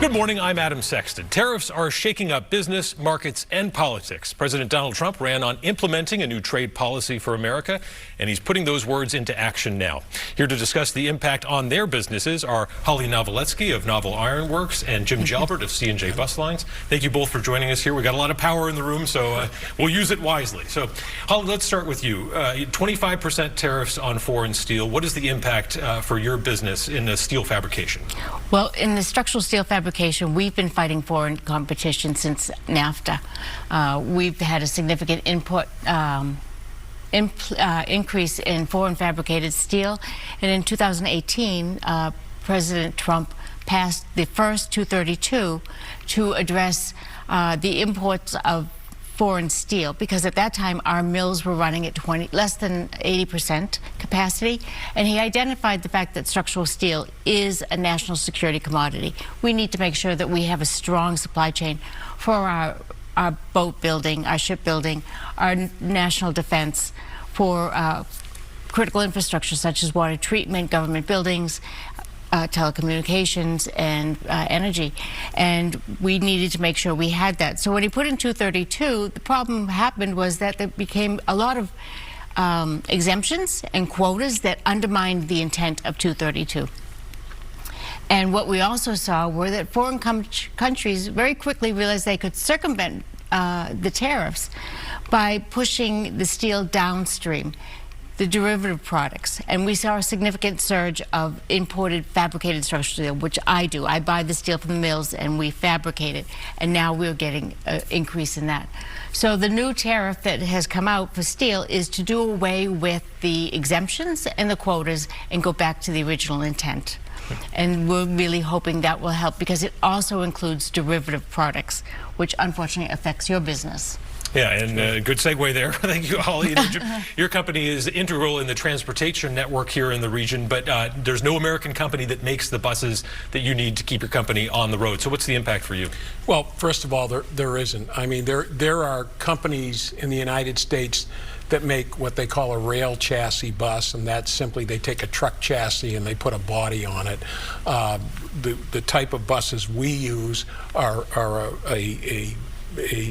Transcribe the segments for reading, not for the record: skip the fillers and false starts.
Good morning, I'm Adam Sexton. Tariffs are shaking up business, markets, and politics. President Donald Trump ran on implementing a new trade policy for America, and he's putting those words into action now. Here to discuss the impact on their businesses are Holly Novoletsky of Novel Iron Works and Jim Jalbert of C&J Bus Lines. Thank you both for joining us here. We got a lot of power in the room, so we'll use it wisely. So, Holly, let's start with you. 25% tariffs on foreign steel. What is the impact for your business in the steel fabrication? Well, in the structural steel fabrication, we've been fighting foreign competition since NAFTA. We've had a significant increase in foreign fabricated steel. And in 2018, President Trump passed the first 232 to address the imports of foreign steel, because at that time our mills were running at less than 80% capacity, and he identified the fact that structural steel is a national security commodity. We need to make sure that we have a strong supply chain for our boat building, our shipbuilding, our national defense, for critical infrastructure such as water treatment, government buildings, telecommunications, and energy, and we needed to make sure we had that. So when he put in 232, the problem happened was that there became a lot of exemptions and quotas that undermined the intent of 232. And what we also saw were that foreign countries very quickly realized they could circumvent the tariffs by pushing the steel downstream, the derivative products, and we saw a significant surge of imported fabricated structural steel, which I do. I buy the steel from the mills and we fabricate it, and now we're getting an increase in that. So the new tariff that has come out for steel is to do away with the exemptions and the quotas and go back to the original intent. And we're really hoping that will help, because it also includes derivative products, which unfortunately affects your business. Yeah, and good segue there. Thank you, Holly. You know, your company is integral in the transportation network here in the region, but there's no American company that makes the buses that you need to keep your company on the road. So what's the impact for you? Well, first of all, there isn't. I mean, there are companies in the United States that make what they call a rail chassis bus, and that's simply they take a truck chassis and they put a body on it. The type of buses we use are a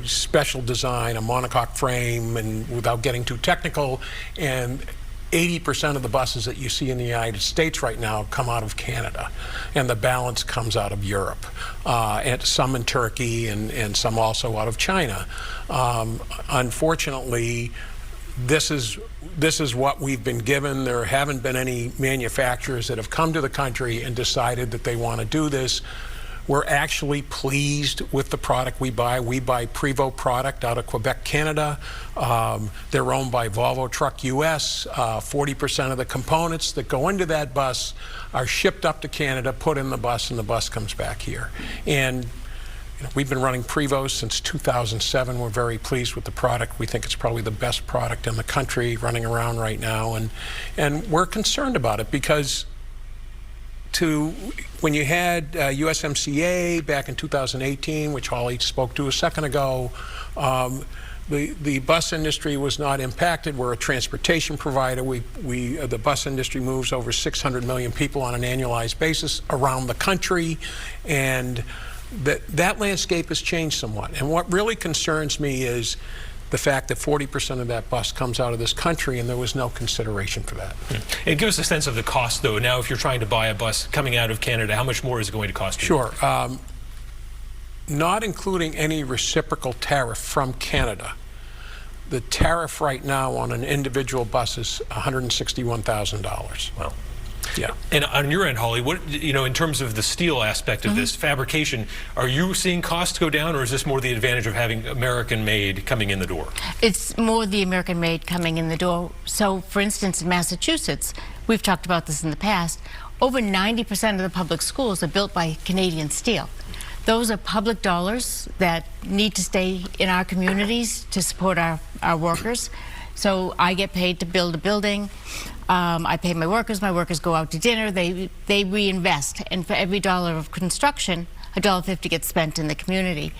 special design, a monocoque frame, and without getting too technical, and 80% of the buses that you see in the United States right now come out of Canada, and the balance comes out of Europe, and some in Turkey, and some also out of China. Unfortunately, this is what we've been given. There haven't been any manufacturers that have come to the country and decided that they want to do this. We're actually pleased with the product we buy. We buy Prevost product out of Quebec, Canada. They're owned by Volvo Truck US. 40% of the components that go into that bus are shipped up to Canada, put in the bus, and the bus comes back here. And you know, we've been running Prevost since 2007. We're very pleased with the product. We think it's probably the best product in the country running around right now. And we're concerned about it, because when you had USMCA back in 2018, which Holly spoke to a second ago, the bus industry was not impacted. We're a transportation provider. The bus industry moves over 600 million people on an annualized basis around the country, and that landscape has changed somewhat. And what really concerns me is the fact that 40% of that bus comes out of this country, and there was no consideration for that. And give us a sense of the cost, though. Now, if you're trying to buy a bus coming out of Canada, how much more is it going to cost you? Sure. Not including any reciprocal tariff from Canada, the tariff right now on an individual bus is $161,000. Wow. Yeah. And on your end, Holly, what, you know, in terms of the steel aspect of this fabrication, are you seeing costs go down, or is this more the advantage of having American-made coming in the door? It's more the American-made coming in the door. So, for instance, in Massachusetts, we've talked about this in the past, over 90% of the public schools are built by Canadian steel. Those are public dollars that need to stay in our communities to support our workers. So I get paid to build a building. I pay my workers go out to dinner, they reinvest, and for every dollar of construction, $1.50 gets spent in the community.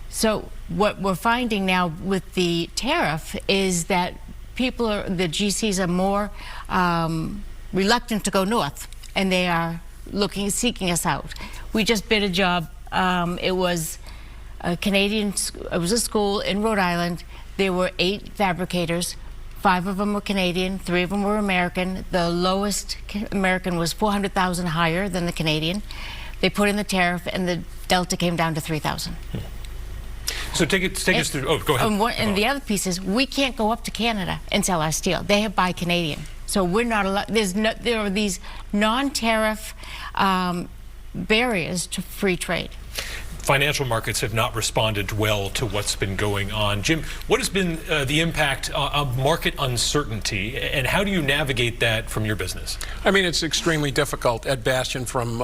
So what we're finding now with the tariff is that the GCs are more reluctant to go north, and they are seeking us out. We just bid a job It was a school in Rhode Island. There were 8 fabricators. 5 of them were Canadian, 3 of them were American. The lowest American was $400,000 higher than the Canadian. They put in the tariff, and the delta came down to $3,000. So take us through. Oh, go ahead. And the other piece is we can't go up to Canada and sell our steel. They have buy Canadian, so we're not allowed. There are these non-tariff barriers to free trade. Financial markets have not responded well to what's been going on. Jim, what has been the impact of market uncertainty, and how do you navigate that from your business? I mean, it's extremely difficult. Ed Bastian from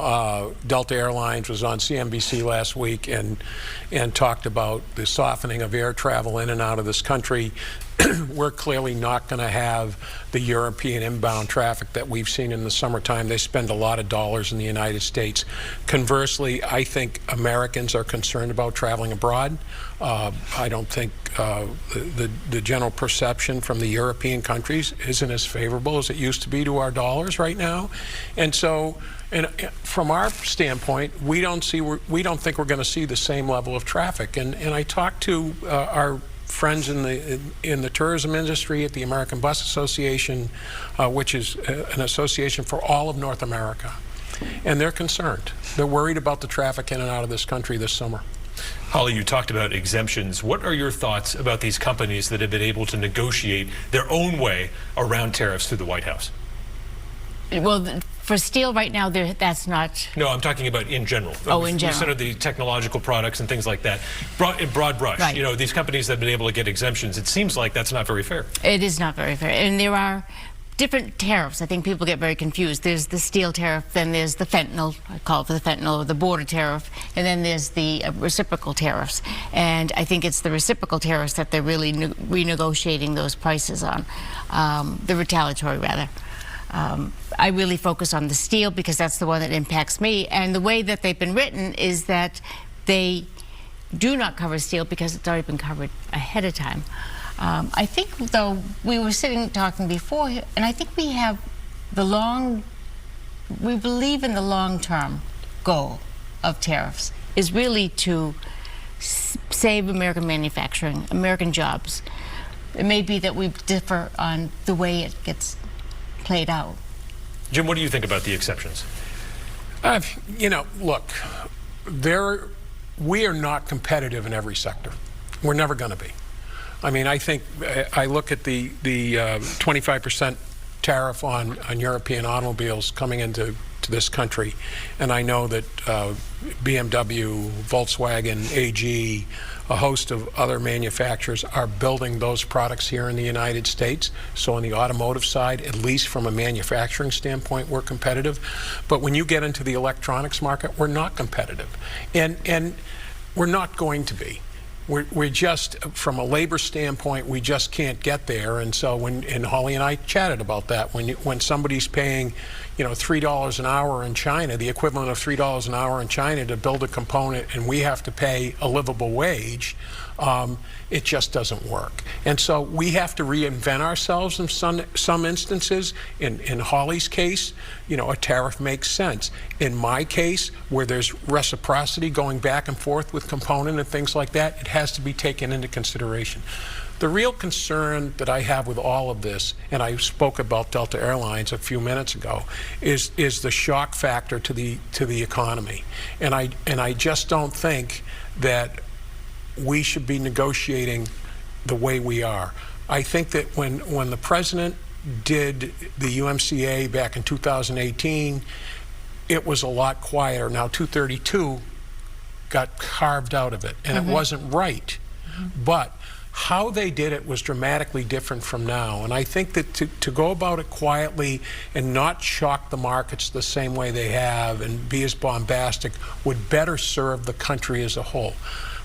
Delta Airlines was on CNBC last week and talked about the softening of air travel in and out of this country. We're clearly not going to have the European inbound traffic that we've seen in the summertime. They spend a lot of dollars in the United States. Conversely, I think Americans are concerned about traveling abroad. I don't think the general perception from the European countries isn't as favorable as it used to be to our dollars right now. And so, from our standpoint, we don't think we're going to see the same level of traffic. And I talked to our friends in the tourism industry at the American Bus Association, which is an association for all of North America, and they're concerned. They're worried about the traffic in and out of this country this summer. Holly, you talked about exemptions. What are your thoughts about these companies that have been able to negotiate their own way around tariffs through the White House? Well, for steel right now, that's not. No, I'm talking about in general. Oh, in general. Instead of the technological products and things like that. In broad brush, right. You know, these companies that have been able to get exemptions, it seems like that's not very fair. It is not very fair. And there are different tariffs. I think people get very confused. There's the steel tariff, then there's the fentanyl, I call it for the fentanyl, or the border tariff, and then there's the reciprocal tariffs. And I think it's the reciprocal tariffs that they're really renegotiating those prices on, the retaliatory rather. I really focus on the steel because that's the one that impacts me. And the way that they've been written is that they do not cover steel because it's already been covered ahead of time. I think, though, we were talking before, and I think we believe in the long-term goal of tariffs is really to save American manufacturing, American jobs. It may be that we differ on the way it gets played out. Jim, what do you think about the exceptions? You know, look, we are not competitive in every sector. We're never going to be. I mean, I think I look at the 25% tariff on European automobiles coming into this country, and I know that BMW, Volkswagen, AG, a host of other manufacturers are building those products here in the United States. So on the automotive side, at least from a manufacturing standpoint, we're competitive. But when you get into the electronics market, we're not competitive. And we're not going to be. We're just, from a labor standpoint, we just can't get there. And so and Holly and I chatted about that. When somebody's paying, $3 an hour in China, the equivalent of $3 an hour in China to build a component, and we have to pay a livable wage, it just doesn't work. And so we have to reinvent ourselves in some instances. In Holly's case, a tariff makes sense. In my case, where there's reciprocity going back and forth with component and things like that, it has to be taken into consideration. The real concern that I have with all of this, and I spoke about Delta Airlines a few minutes ago, is the shock factor to the economy. And I just don't think that we should be negotiating the way we are. I think that when the president did the UMCA back in 2018, it was a lot quieter. Now 232 got carved out of it, and it wasn't right. But how they did it was dramatically different from now. And I think that to go about it quietly and not shock the markets the same way they have and be as bombastic would better serve the country as a whole.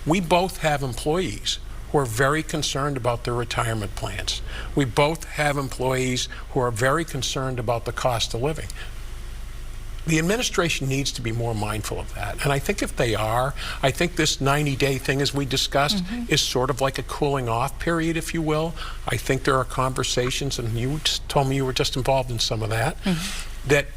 We both have employees who are very concerned about their retirement plans. We both have employees who are very concerned about the cost of living. The administration needs to be more mindful of that. And I think if they are, I think this 90-day thing, as we discussed, is sort of like a cooling off period, if you will. I think there are conversations, and you just told me you were just involved in some of that, that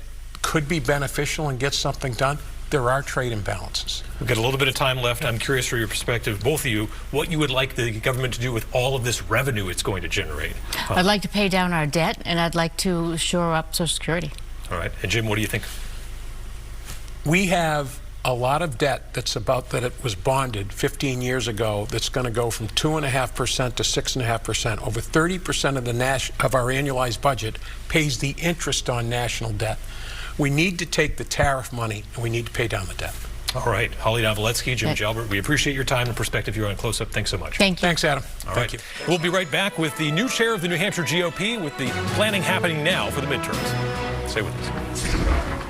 could be beneficial and get something done. there are trade imbalances. We've got a little bit of time left. I'm curious for your perspective, both of you, what you would like the government to do with all of this revenue it's going to generate. I'd like to pay down our debt, and I'd like to shore up Social Security. All right. And Jim, what do you think? We have a lot of debt that it was bonded 15 years ago that's going to go from 2.5% to 6.5%. Over 30% of our annualized budget pays the interest on national debt. We need to take the tariff money and we need to pay down the debt. All right. Holly Navaletsky, Jim Jalbert, we appreciate your time and perspective here on Close Up. Thanks so much. Thank you. Thanks, Adam. All Thank right. you. We'll be right back with the new chair of the New Hampshire GOP with the planning happening now for the midterms. Stay with us.